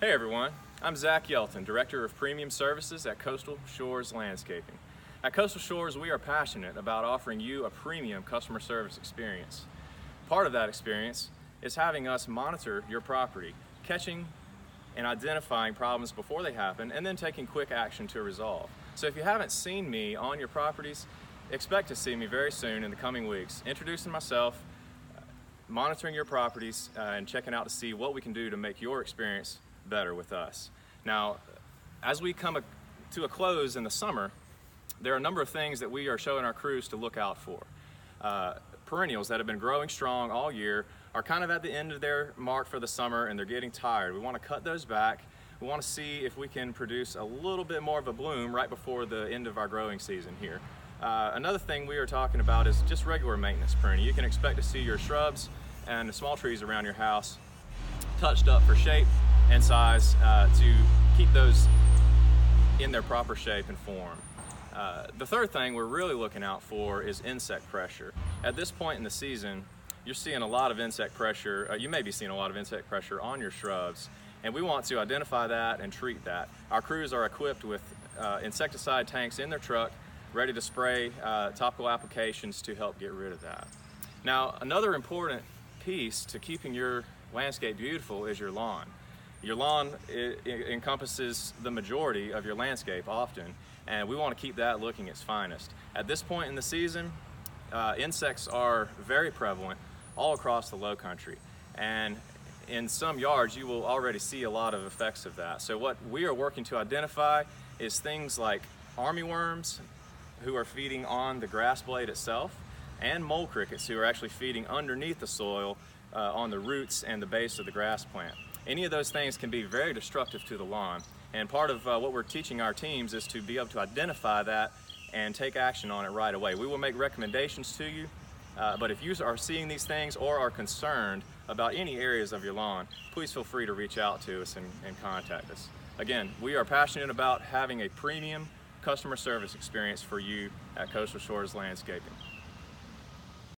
Hey everyone, I'm Zach Yelton, Director of Premium Services at Coastal Shores Landscaping. At Coastal Shores, we are passionate about offering you a premium customer service experience. Part of that experience is having us monitor your property, catching and identifying problems before they happen, and then taking quick action to resolve. So if you haven't seen me on your properties, expect to see me very soon in the coming weeks, introducing myself, monitoring your properties, and checking out to see what we can do to make your experience better with us. Now, as we come to a close in the summer, there are a number of things that we are showing our crews to look out for. Perennials that have been growing strong all year are kind of at the end of their mark for the summer and they're getting tired. We want to cut those back. We want to see if we can produce a little bit more of a bloom right before the end of our growing season here. Another thing we are talking about is just regular maintenance pruning. You can expect to see your shrubs and the small trees around your house touched up for shape and size to keep those in their proper shape and form. The third thing we're really looking out for is insect pressure. At this point in the season, you're seeing a lot of insect pressure. You may be seeing a lot of insect pressure on your shrubs, and we want to identify that and treat that. Our crews are equipped with insecticide tanks in their truck, ready to spray topical applications to help get rid of that. Now, another important piece to keeping your landscape beautiful is your lawn. Your lawn encompasses the majority of your landscape often, and we want to keep that looking its finest. At this point in the season, insects are very prevalent all across the low country, and in some yards you will already see a lot of effects of that. So what we are working to identify is things like armyworms who are feeding on the grass blade itself, and mole crickets who are actually feeding underneath the soil on the roots and the base of the grass plant. Any of those things can be very destructive to the lawn, and part of what we're teaching our teams is to be able to identify that and take action on it right away. We will make recommendations to you, but if you are seeing these things or are concerned about any areas of your lawn, please feel free to reach out to us and contact us. Again, we are passionate about having a premium customer service experience for you at Coastal Shores Landscaping.